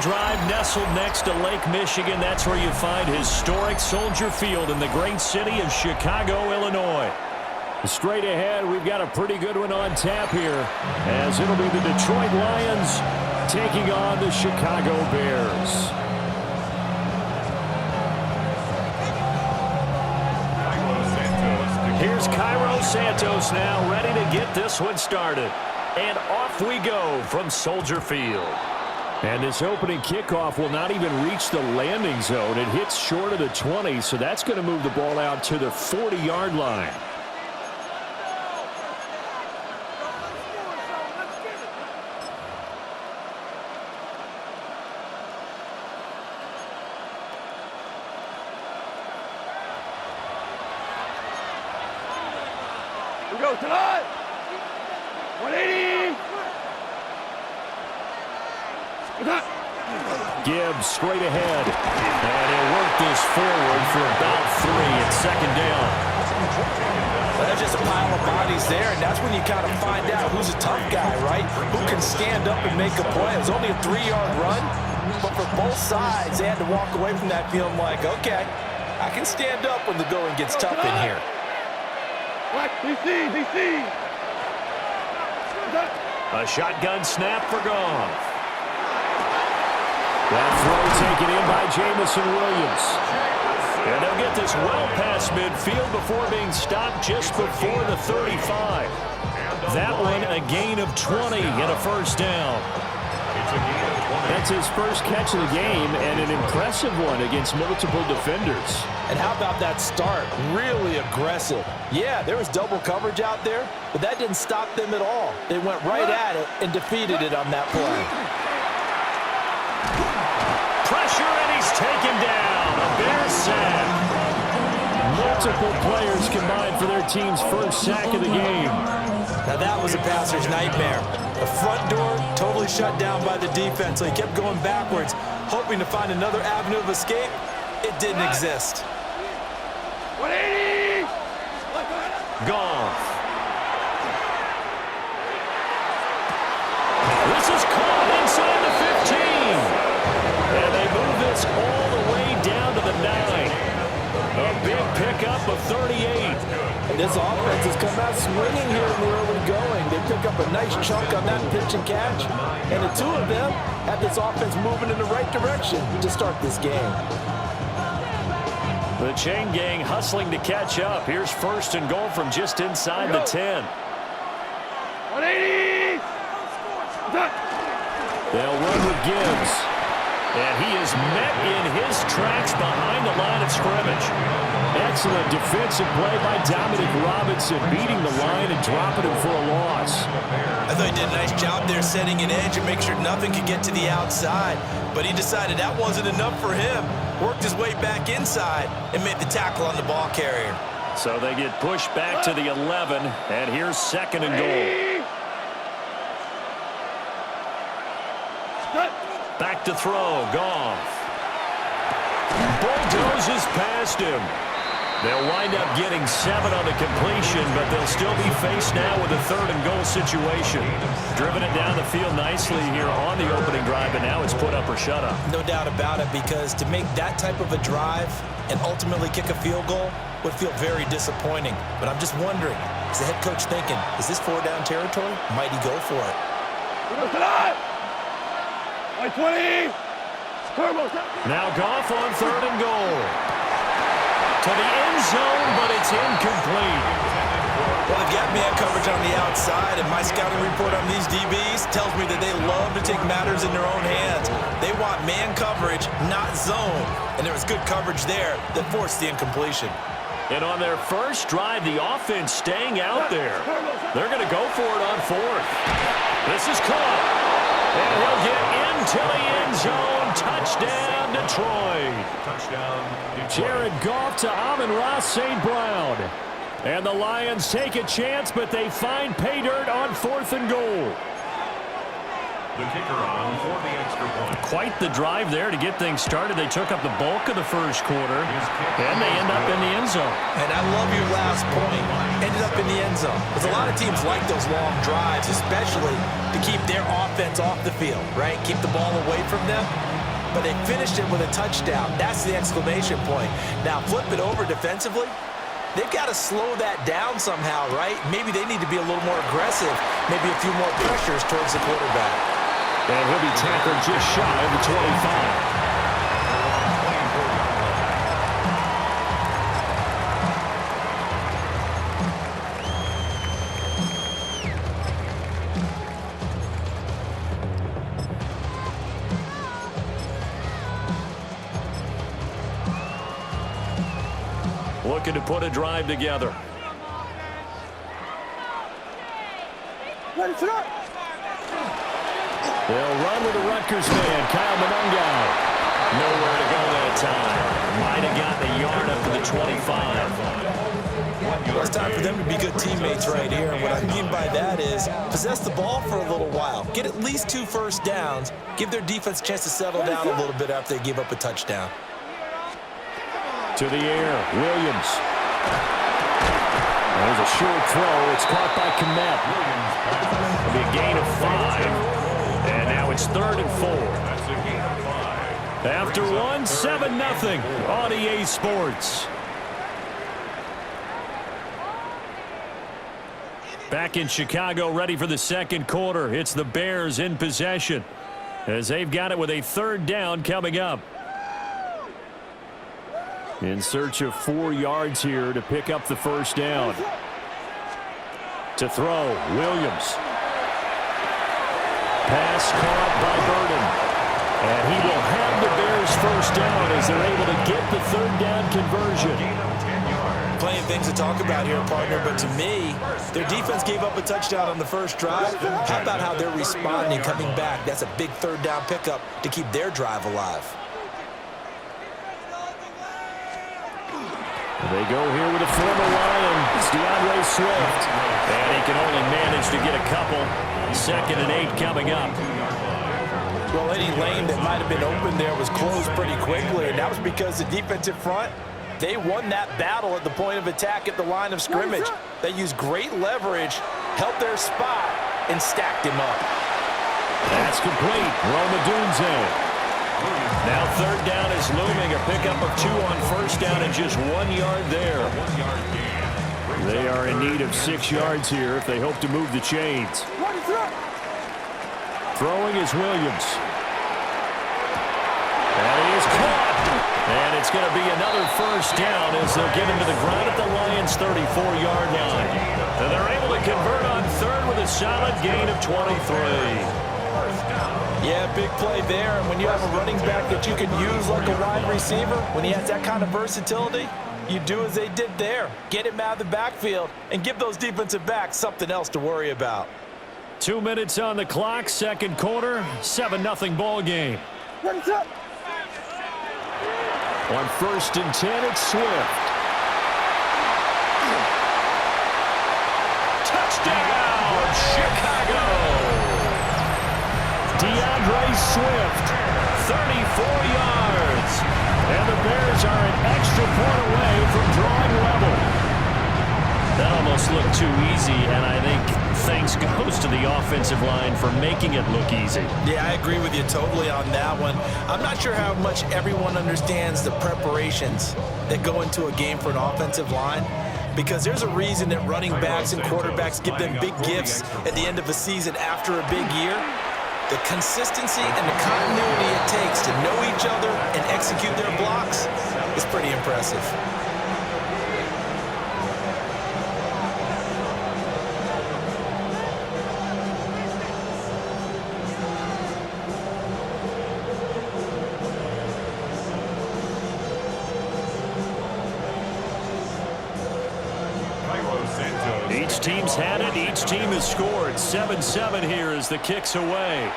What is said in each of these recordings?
drive nestled next to Lake Michigan. That's where you find historic Soldier Field in the great city of Chicago, Illinois. Straight ahead, we've got a pretty good one on tap here, as it'll be the Detroit Lions taking on the Chicago Bears. Here's Cairo Santos now, ready to get this one started. And off we go from Soldier Field. And this opening kickoff will not even reach the landing zone. It hits short of the 20, so that's going to move the ball out to the 40-yard line. Here we go, tonight! 180! Gibbs straight ahead. And he'll work this forward for about 3 at second down. Well, there's just a pile of bodies there, and that's when you kind of find out who's a tough guy, right? Who can stand up and make a play. It was only a 3-yard run, but for both sides, they had to walk away from that feeling like, okay, I can stand up when the going gets tough in here. DC! A shotgun snap for Goff. That throw taken in by Jamison Williams. And they'll get this well past midfield before being stopped just before the 35. That one a gain of 20 and a first down. That's his first catch of the game and an impressive one against multiple defenders. And how about that start? Really aggressive. Yeah, there was double coverage out there, but that didn't stop them at all. They went right at it and defeated it on that play. Pressure, and he's taken down. A Bears sack. Multiple players combined for their team's first sack of the game. Now that was a passer's nightmare. The front door totally shut down by the defense, so he kept going backwards, hoping to find another avenue of escape. It didn't exist. 180! Goff. This is caught inside the 15. And they move this all the way down to the 9. A big pickup of 38. And this offense has come out swinging here in the early going. They pick up a nice chunk on that pitch and catch. And the two of them have this offense moving in the right direction to start this game. The chain gang hustling to catch up. Here's first and goal from just inside the 10. 180! They'll run with Gibbs. And he is met in his tracks behind the line of scrimmage. Excellent defensive play by Dominic Robinson, beating the line and dropping him for a loss. I thought he did a nice job there setting an edge and make sure nothing could get to the outside. But he decided that wasn't enough for him. Worked his way back inside and made the tackle on the ball carrier. So they get pushed back to the 11, and here's second and goal. Back to throw, Goff. Bulldozes past him. They'll wind up getting 7 on the completion, but they'll still be faced now with a third and goal situation. Driven it down the field nicely here on the opening drive, and now it's put up or shut up. No doubt about it, because to make that type of a drive and ultimately kick a field goal would feel very disappointing. But I'm just wondering, is the head coach thinking, is this 4-down territory? Might he go for it? 20! Now Goff on third and goal. To the end zone, but it's incomplete. Well, they've got man coverage on the outside, and my scouting report on these DBs tells me that they love to take matters in their own hands. They want man coverage, not zone. And there was good coverage there that forced the incompletion. And on their first drive, the offense staying out there. They're going to go for it on fourth. This is caught. And he'll get into the end zone. Touchdown, Detroit. Jared Goff to Amon-Ra St. Brown. And the Lions take a chance, but they find pay dirt on fourth and goal. the kicker on for the extra point. Quite the drive there to get things started. They took up the bulk of the first quarter, and they end up in the end zone. And I love your last point. Ended up in the end zone. Because a lot of teams like those long drives, especially to keep their offense off the field, right? Keep the ball away from them. But they finished it with a touchdown. That's the exclamation point. Now flip it over defensively. They've got to slow that down somehow, right? Maybe they need to be a little more aggressive. Maybe a few more pressures towards the quarterback. And he'll be tackled just shy of the 25. Looking to put a drive together. Ready, set up. They'll run with the Rutgers man, Kyle Monungai. Nowhere to go that time. Might have gotten a yard up to the 25. Well, it's time for them to be good teammates right here. And what I mean by that is possess the ball for a little while. Get at least 2 first downs. Give their defense a chance to settle down a little bit after they give up a touchdown. To the air, Williams. There's a short throw. It's caught by Kmet. It'll be a gain of 5. And now it's 3rd and 4. After one, 7-0 on EA Sports. Back in Chicago, ready for the second quarter. It's the Bears in possession as they've got it with a 3rd down coming up. In search of 4 yards here to pick up the first down. To throw, Williams. Pass caught by Burden. And he will have the Bears first down as they're able to get the 3rd down conversion. Plenty of things to talk about here, partner, but to me, their defense gave up a touchdown on the first drive. How about how they're responding, coming back? That's a big 3rd down pickup to keep their drive alive. They go here with a former Lion. It's DeAndre Swift. And he can only manage to get a couple. 2nd and 8 coming up. Well, any lane that might have been open there was closed pretty quickly, and that was because the defensive front, they won that battle at the point of attack at the line of scrimmage. They used great leverage, held their spot, and stacked him up. That's complete. Roma Dunze. Now 3rd down is looming. A pickup of 2 on first down and just 1 yard there. They are in need of 6 yards here if they hope to move the chains. Throwing is Williams. And he is caught. And it's going to be another first down as they'll get him to the ground at the Lions' 34-yard line. And they're able to convert on 3rd with a solid gain of 23. Yeah, big play there. And when you have a running back that you can use like a wide receiver, when he has that kind of versatility, you do as they did there. Get him out of the backfield and give those defensive backs something else to worry about. 2 minutes on the clock, second quarter, 7-0 ball game. Ready, set. On 1st and 10, it's Swift. Touchdown, Chicago! DeAndre Swift, 34 yards. And the Bears are an extra point away from drawing level. That almost looked too easy, and I think thanks goes to the offensive line for making it look easy. Yeah, I agree with you totally on that one. I'm not sure how much everyone understands the preparations that go into a game for an offensive line, because there's a reason that running backs and quarterbacks give them big gifts at the end of a season after a big year. The consistency and the continuity it takes to know each other and execute their blocks is pretty impressive. Each team's had it. Each team has scored. 7-7 here as the kick's away.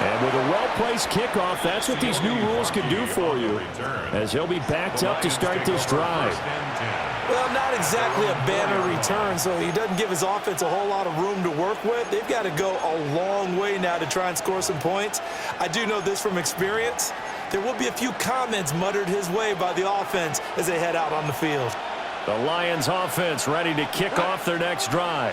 And with a well-placed kickoff, that's what these new rules can do for you, as he'll be backed up to start this drive. Well, not exactly a banner return, so he doesn't give his offense a whole lot of room to work with. They've got to go a long way now to try and score some points. I do know this from experience. There will be a few comments muttered his way by the offense as they head out on the field. The Lions offense ready to kick off their next drive.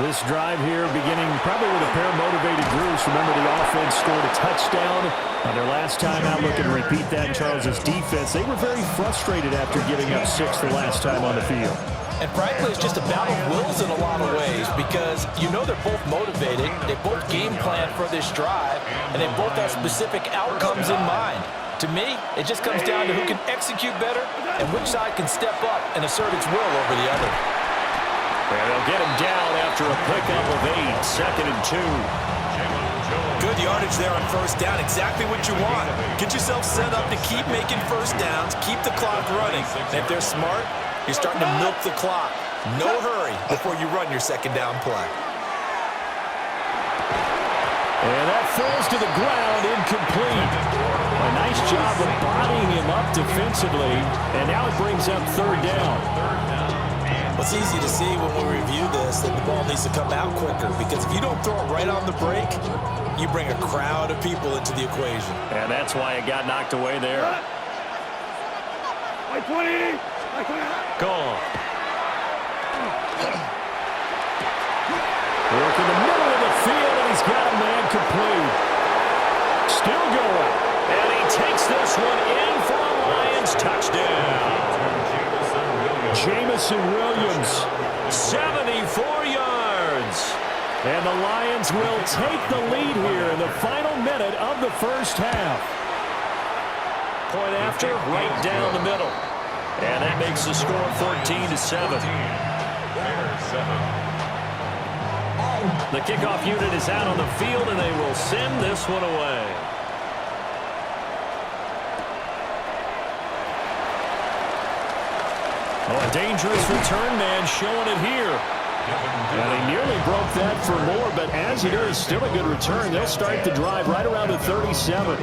This drive here beginning probably with a pair of motivated groups. Remember, the offense scored a touchdown on their last time out. Look and repeat that. Charles's defense, they were very frustrated after giving up 6 the last time on the field. And frankly, it's just a battle of wills in a lot of ways because you know they're both motivated. They both game plan for this drive, and they both have specific outcomes in mind. To me, it just comes down to who can execute better and which side can step up and assert its will over the other. And they'll get him down after a pickup of 8, 2nd and 2. Good yardage there on first down, exactly what you want. Get yourself set up to keep making first downs, keep the clock running. And if they're smart, you're starting to milk the clock. No hurry before you run your second down play. And that falls to the ground, incomplete. A nice job of bodying him up defensively, and now it brings up 3rd down. It's easy to see when we review this that the ball needs to come out quicker because if you don't throw it right on the break, you bring a crowd of people into the equation. And that's why it got knocked away there. Gone. Work in the middle of the field, and he's got a man complete. Still going. And he takes this one in for a Lions touchdown. Jamison Williams, 74 yards. And the Lions will take the lead here in the final minute of the first half. Point after, right down the middle. And that makes the score 14-7. The kickoff unit is out on the field, and they will send this one away. Oh, a dangerous return man showing it here. And they nearly broke that for more, but as it is, still a good return. They'll start the drive right around the 37.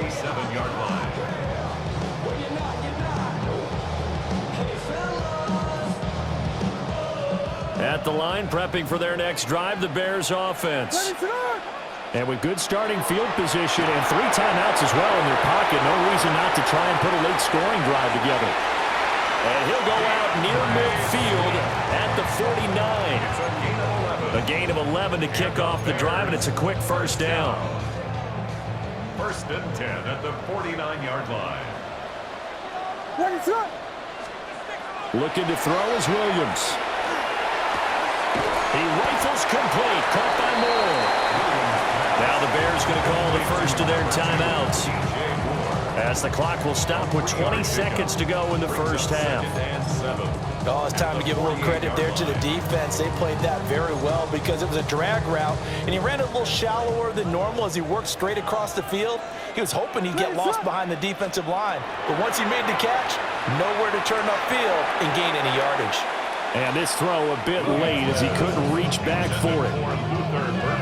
At the line, prepping for their next drive, the Bears offense. And with good starting field position and 3 timeouts as well in their pocket, no reason not to try and put a late scoring drive together. And he'll go out near midfield at the 49. A gain of 11 to kick off the drive, and it's a quick first down. 1st and 10 at the 49-yard line. Looking to throw is Williams. He rifles complete, caught by Moore. Now the Bears going to call the first of their timeouts, as the clock will stop with 20 seconds to go in the first half. Oh, it's time to give a little credit there to the defense. They played that very well because it was a drag route, and he ran a little shallower than normal as he worked straight across the field. He was hoping he'd get lost behind the defensive line, but once he made the catch, nowhere to turn upfield and gain any yardage. And this throw a bit late as he couldn't reach back for it.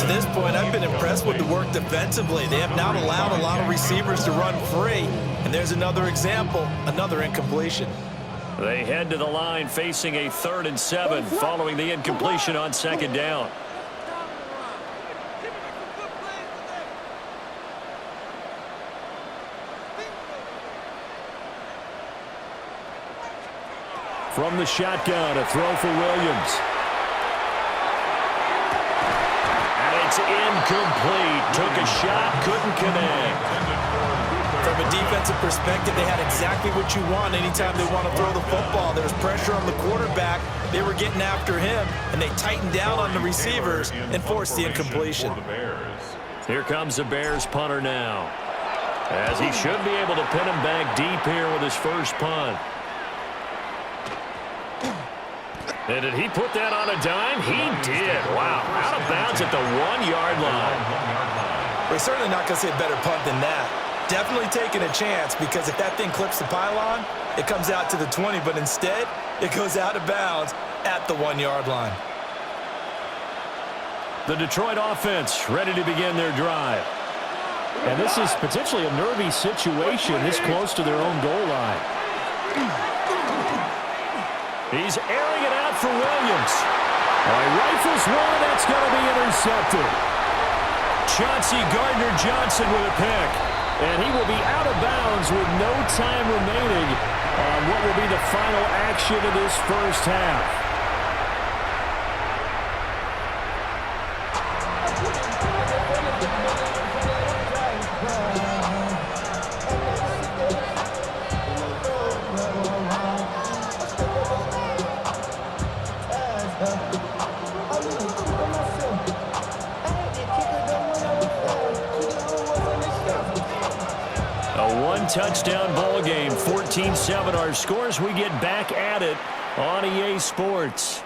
To this point, I've been impressed with the work defensively. They have not allowed a lot of receivers to run free. And there's another example, another incompletion. They head to the line facing a 3rd and 7 following the incompletion on 2nd down. From the shotgun, a throw for Williams. And it's incomplete. Took a shot, couldn't connect. From a defensive perspective, they had exactly what you want anytime they want to throw the football. There was pressure on the quarterback. They were getting after him, and they tightened down on the receivers and forced the incompletion. Here comes the Bears punter now, as he should be able to pin him back deep here with his first punt. And did he put that on a dime? He did. Wow. Out of bounds at the 1-yard line. We're certainly not going to say a better punt than that. Definitely taking a chance, because if that thing clips the pylon, it comes out to the 20, but instead, it goes out of bounds at the 1-yard line. The Detroit offense ready to begin their drive. And this is potentially a nervy situation this close to their own goal line. He's airing it out for Williams. He rifles one, that's going to be intercepted. Chauncey Gardner-Johnson with a pick. And he will be out of bounds with no time remaining on what will be the final action of this first half. Touchdown ball game, 14-7 our scores. We get back at it on EA Sports.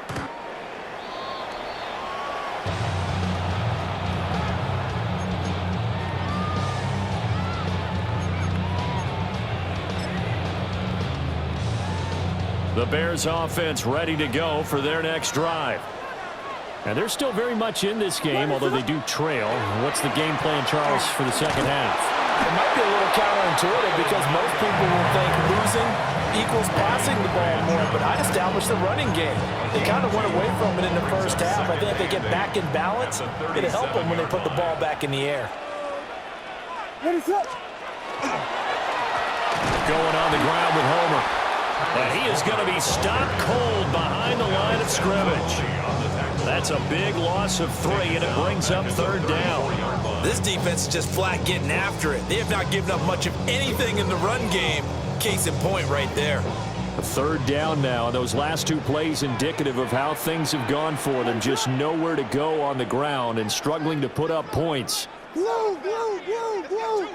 The Bears offense ready to go for their next drive. And they're still very much in this game, although they do trail. What's the game plan, Charles, for the second half? It might be a little counterintuitive because most people will think losing equals passing the ball more, but I established the running game. They kind of went away from it in the first half. I think if they get back in balance, it'll help them when they put the ball back in the air. Ready, set. Going on the ground with Homer. And he is going to be stopped cold behind the line of scrimmage. That's a big loss of 3, and it brings up third down. This defense is just flat getting after it. They have not given up much of anything in the run game. Case in point right there. Third down now, and those last 2 plays indicative of how things have gone for them. Just nowhere to go on the ground and struggling to put up points. Blue, blue, blue, blue.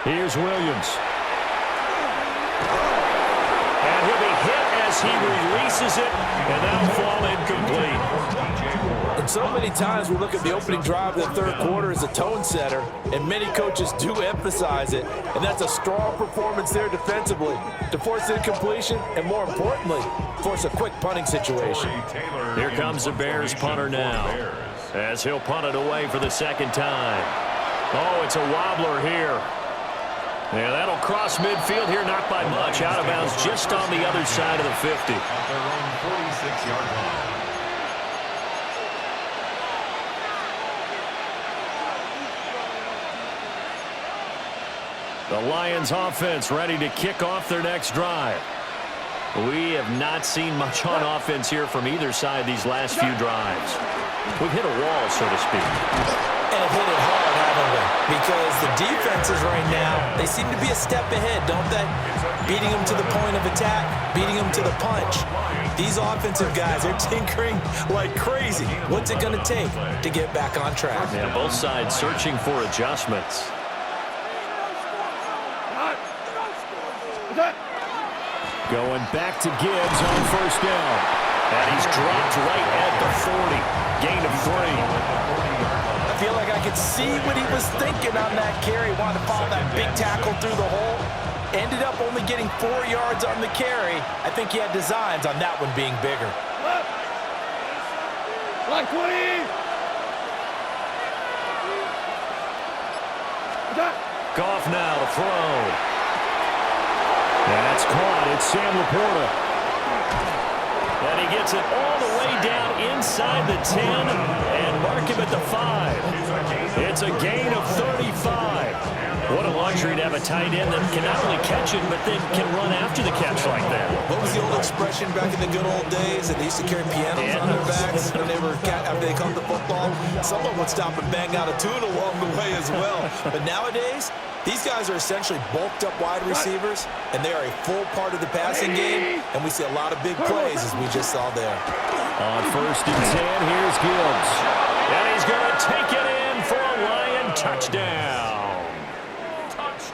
Here's Williams. And he'll be hit as he releases it, and that'll fall incomplete. And so many times we look at the opening drive of the third quarter as a tone setter, and many coaches do emphasize it, and that's a strong performance there defensively to force incompletion and, more importantly, force a quick punting situation. Here comes the Bears punter now as he'll punt it away for the second time. Oh, it's a wobbler here. Yeah, that'll cross midfield here, not by much. Out of bounds just on the other side of the 50. At their own 46-yard line. The Lions offense ready to kick off their next drive. We have not seen much on offense here from either side these last few drives. We've hit a wall, so to speak. And hit it hard, haven't we? Because the defenses right now, they seem to be a step ahead, don't they? Beating them to the point of attack, beating them to the punch. These offensive guys are tinkering like crazy. What's it going to take to get back on track? Yeah, both sides searching for adjustments. Going back to Gibbs on first down. And he's dropped right at the 40. Gain of 3. I feel like I could see what he was thinking on that carry. Wanted to follow that big tackle through the hole. Ended up only getting 4 yards on the carry. I think he had designs on that one being bigger. Like 20. Goff now to throw. That's caught. It's Sam Laporta. And he gets it all the way down inside the 10 and mark him at the 5. It's a gain of 35. What a luxury to have a tight end that can not only catch it, but then can run after the catch like that. What was the old expression back in the good old days that they used to carry pianos on their backs when they were after they come to football? Someone would stop and bang out a tune along the way as well. But nowadays, these guys are essentially bulked up wide receivers, and they are a full part of the passing game, and we see a lot of big plays as we just saw there. On first and 10, here's Gibbs. And he's going to take it in for a Lion touchdown.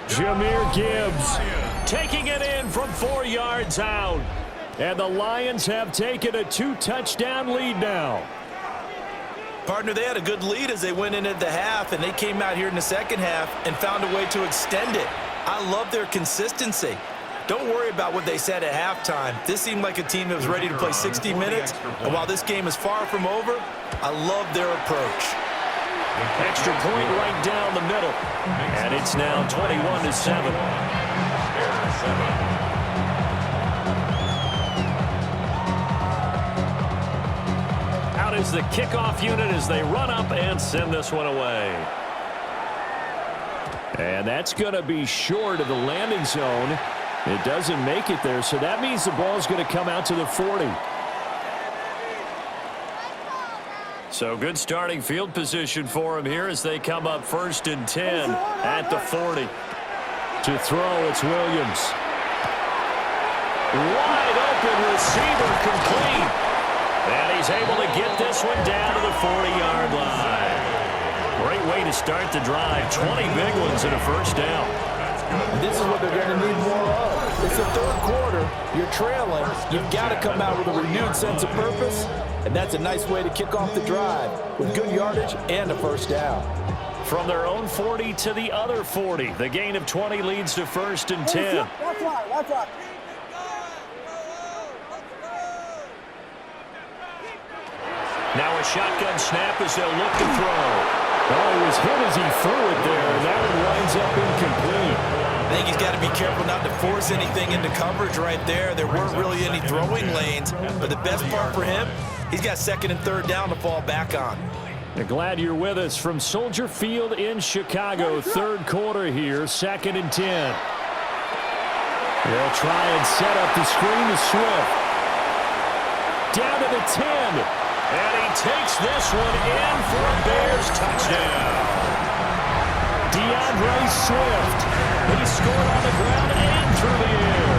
Jahmyr Gibbs taking it in from 4 yards out. And the Lions have taken a 2-touchdown lead now. Partner, they had a good lead as they went into the half, and they came out here in the second half and found a way to extend it. I love their consistency. Don't worry about what they said at halftime. This seemed like a team that was ready to play 60 minutes, and while this game is far from over, I love their approach. Extra point right down the middle. And it's now 21-7. Out is the kickoff unit as they run up and send this one away. And that's going to be short of the landing zone. It doesn't make it there, so that means the ball's going to come out to the 40. So good starting field position for him here as they come up 1st and 10 at the 40. To throw, it's Williams. Wide open receiver, complete. And he's able to get this one down to the 40-yard line. Great way to start the drive. 20 big ones and a first down. This is what they're going to need more of. It's the third quarter. You're trailing. You've got to come out with a renewed sense of purpose. And that's a nice way to kick off the drive with good yardage and a first down. From their own 40 to the other 40. The gain of 20 leads to 1st and 10. That's right. Now a shotgun snap as they'll look to throw. Oh, he was hit as he threw it there, and that one winds up incomplete. I think he's got to be careful not to force anything into coverage right there. There weren't really any throwing lanes, but the best part for him, he's got 2nd and 3rd down to fall back on. Glad you're with us from Soldier Field in Chicago. Third quarter here, 2nd and 10. They'll try and set up the screen to Swift. Down to the 10. And he takes this one in for a Bears touchdown. DeAndre Swift. He scored on the ground and through the air.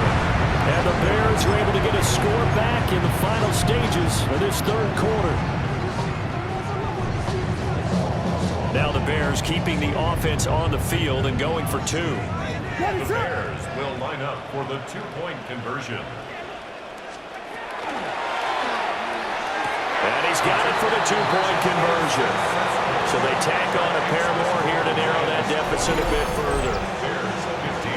And the Bears are able to get a score back in the final stages of this third quarter. Now the Bears keeping the offense on the field and going for 2. The Bears will line up for the 2-point conversion. And he's got it for the 2-point conversion. So they tack on a pair more here to narrow that deficit a bit further. Bears 15.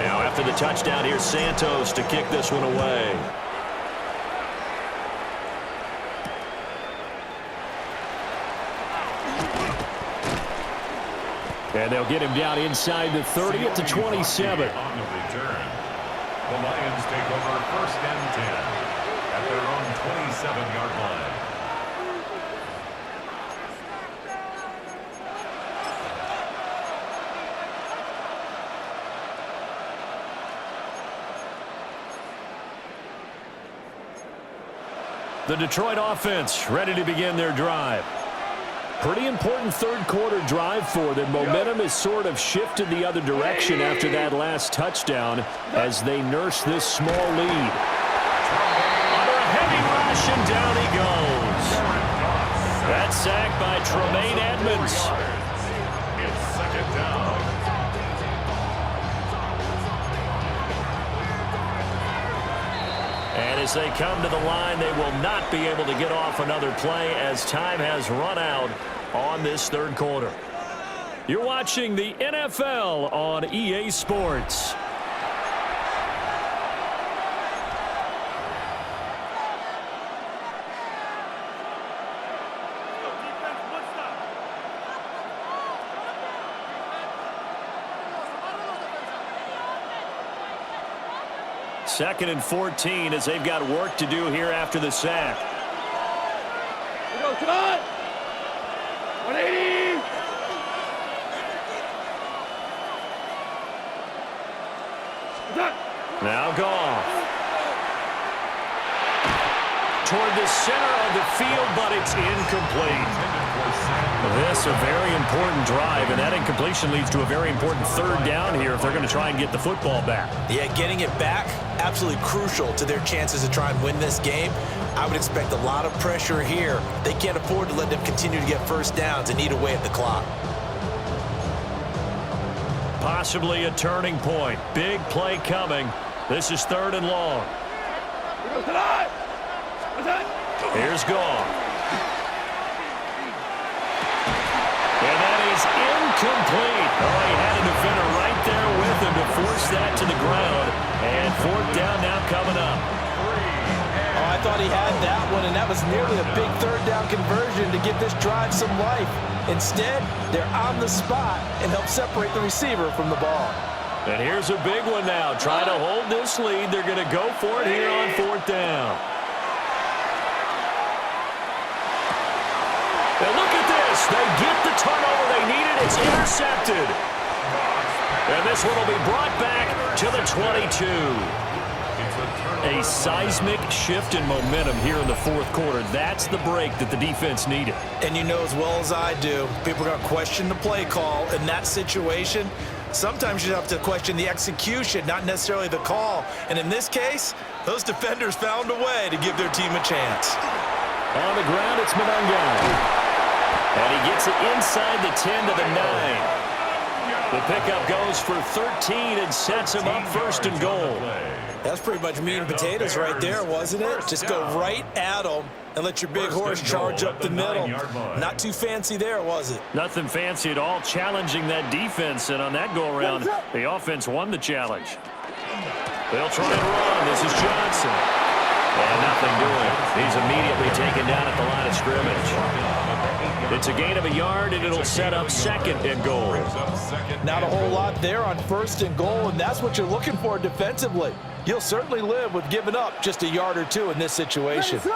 Now after the touchdown, here's Santos to kick this one away. And they'll get him down inside the 30 at the 27. On the return, the Lions take over 1st and 10 at their own 27-yard line. The Detroit offense ready to begin their drive. Pretty important third quarter drive for them. Momentum has sort of shifted the other direction after that last touchdown as they nurse this small lead. Under a heavy rush and down he goes. That sack by Tremaine Edmonds. It's 2nd down. And as they come to the line, they will not be able to get off another play as time has run out on this third quarter. You're watching the NFL on EA Sports. Second and 14 as they've got work to do here after the sack. We go, cut! 180! Now Goff. Toward the center of the field, but it's incomplete. This a very important drive, and that incompletion leads to a very important third down here if they're going to try and get the football back. Yeah, getting it back, absolutely crucial to their chances to try and win this game. I would expect a lot of pressure here. They can't afford to let them continue to get first downs and eat away at the clock. Possibly a turning point. Big play coming. This is 3rd and long. Here's Goff. And that is incomplete. Oh, he had a defender right there with him to force that to the ground. And fourth down now coming up. Oh, I thought he had that one, and that was nearly a big third down conversion to give this drive some life. Instead, they're on the spot and help separate the receiver from the ball. And here's a big one now. Trying to hold this lead. They're going to go for it here on fourth down. And look at this. They get the turnover they needed. It's intercepted. And this one will be brought back to the 22. A seismic shift in momentum here in the fourth quarter. That's the break that the defense needed. And you know as well as I do, people are going to question the play call in that situation. Sometimes you have to question the execution, not necessarily the call. And in this case, those defenders found a way to give their team a chance. On the ground, it's Madden. And he gets it inside the 10 to the 9. The pickup goes for 13 and sets him up first and goal. That's pretty much meat and potatoes right there, wasn't it? Just go right at them and let your big horse charge up the middle. Not too fancy there, was it? Nothing fancy at all, challenging that defense. And on that go-around, the offense won the challenge. They'll try and run. This is Johnson. And nothing doing. He's immediately taken down at the line of scrimmage. It's a gain of a yard, and it'll set up second and goal. Not a whole lot there on first and goal, and that's what you're looking for defensively. You'll certainly live with giving up just a yard or two in this situation. On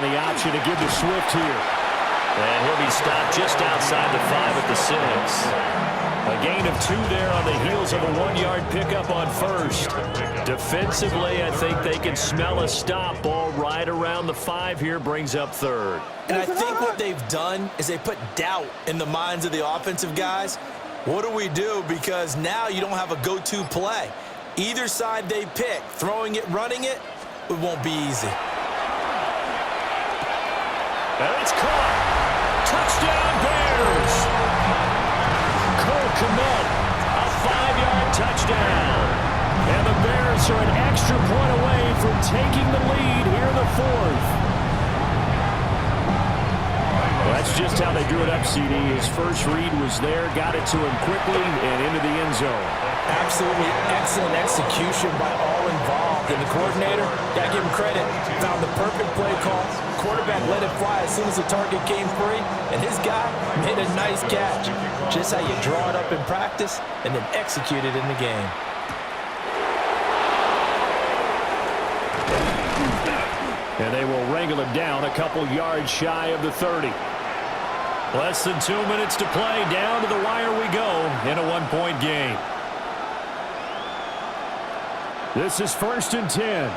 the option to give to Swift here. And he'll be stopped just outside the 5 at the 6. A gain of 2 there on the heels of a 1-yard pickup on first. Defensively, I think they can smell a stop. Ball right around the 5 here, brings up third. And I think what they've done is they put doubt in the minds of the offensive guys. What do we do? Because now you don't have a go-to play. Either side they pick, throwing it, running it, it won't be easy. And it's caught. Touchdown, Bears. Commit, a 5-yard touchdown. And the Bears are an extra point away from taking the lead here in the fourth. Well, that's just how they drew it up, CD. His first read was there, got it to him quickly and into the end zone. Absolutely excellent execution by all involved. And the coordinator, got to give him credit, found the perfect play call. Quarterback let it fly as soon as the target came free, and his guy made a nice catch. Just how you draw it up in practice and then execute it in the game. And they will wrangle it down a couple yards shy of the 30. Less than 2 minutes to play. Down to the wire we go in a 1-point game. This is 1st and 10.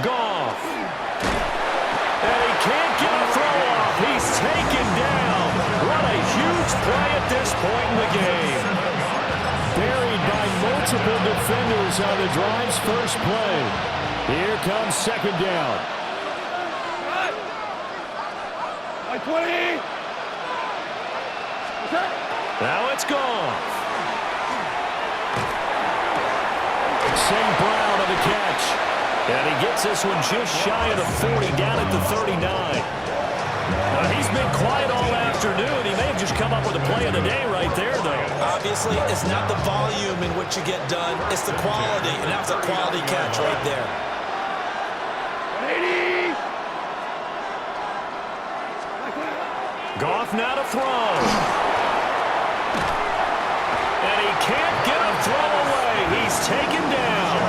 Goff. And he can't get a throw off. He's taken down. What a huge play at this point in the game. Buried by multiple defenders on the drive's first play. Here comes second down. 20. Now it's Goff. St. Brown on the catch. And he gets this one just shy of the 40, down at the 39. He's been quiet all afternoon. He may have just come up with a play of the day right there, though. Obviously, it's not the volume in which you get done. It's the quality, and that's a quality catch right there. 80. Goff now to throw. And he can't get a throw away. He's taken down.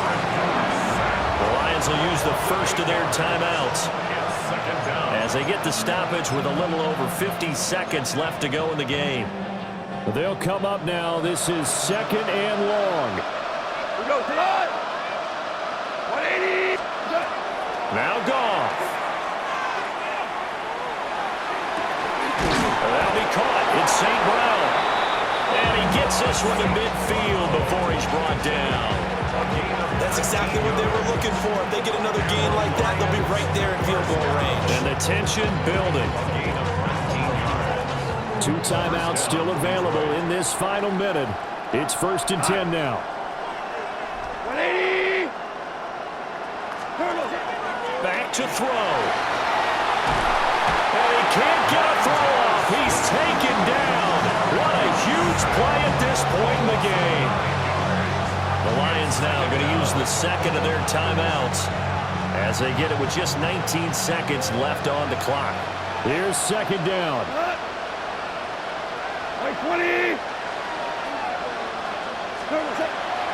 The Lions will use the first of their timeouts as they get the stoppage with a little over 50 seconds left to go in the game. They'll come up now. This is 2nd and long. We go to that. 180. Now Goff. That'll be caught. It's St. Brown. And he gets this one to midfield before he's brought down. That's exactly what they were looking for. If they get another gain like that, they'll be right there in field goal range. And the tension building. 2 timeouts still available in this final minute. It's 1st and 10 now. 180. to throw. And he can't get a throw off. He's taken down. What a huge play at this point in the game. The Lions now going to use the second of their timeouts as they get it with just 19 seconds left on the clock. Here's second down. Like 20.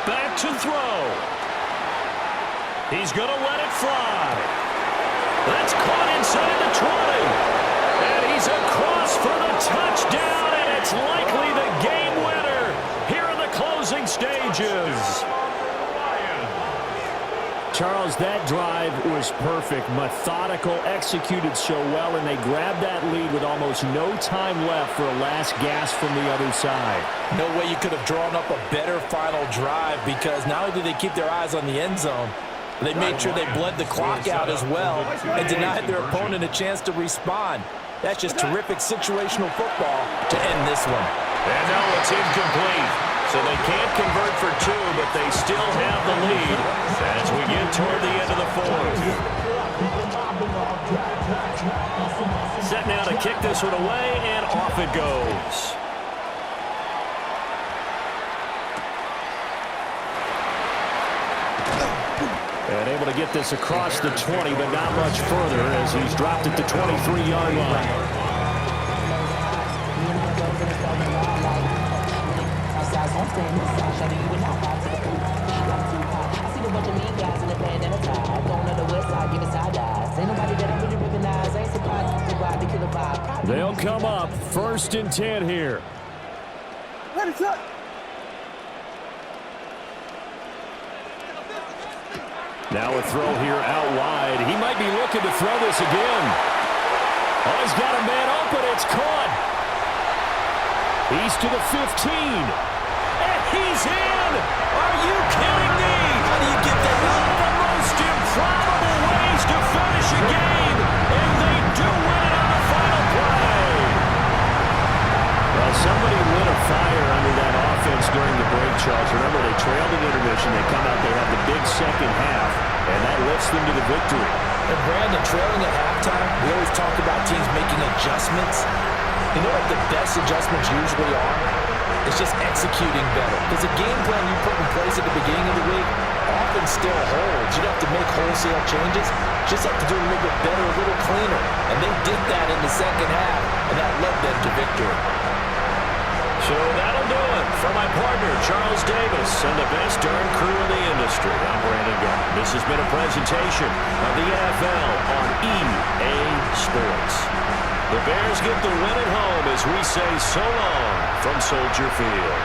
Back to throw. He's going to let it fly. That's caught inside the 20. And he's across for the touchdown, and it's likely the game winner here in the closing stages. Charles, that drive was perfect, methodical, executed so well, and they grabbed that lead with almost no time left for a last gasp from the other side. No way you could have drawn up a better final drive, because not only did they keep their eyes on the end zone, they made sure they bled the clock out as well and denied their opponent a chance to respond. That's just terrific situational football to end this one. And now it's incomplete. So they can't convert for two, but they still have the lead as we get toward the end of the fourth. Set now to kick this one away, and off it goes. And able to get this across the 20, but not much further as he's dropped at the 23-yard line. They'll come up 1st and 10 here. Now a throw here out wide. He might be looking to throw this again. Oh, he's got a man open. It's caught. He's to the 15. And he's in. Are you kidding me? How do you get that? One of the most improbable ways to finish a game. And they do win it on the final play. Well, somebody lit a fire under that offense during the break, Charles. Remember, they trailed in intermission. They come out, they have the big second half, and that lifts them to the victory. And Brandon, trailing at halftime, we always talk about teams making adjustments. You know what the best adjustments usually are? It's just executing better. Because the game plan you put in place at the beginning of the week often still holds. You don't have to make wholesale changes. Just have to do it a little bit better, a little cleaner. And they did that in the second half, and that led them to victory. So that'll do it for my partner, Charles Davis, and the best darn crew in the industry. I'm Brandon Gatt. This has been a presentation of the NFL on EA Sports. The Bears get the win at home as we say so long from Soldier Field.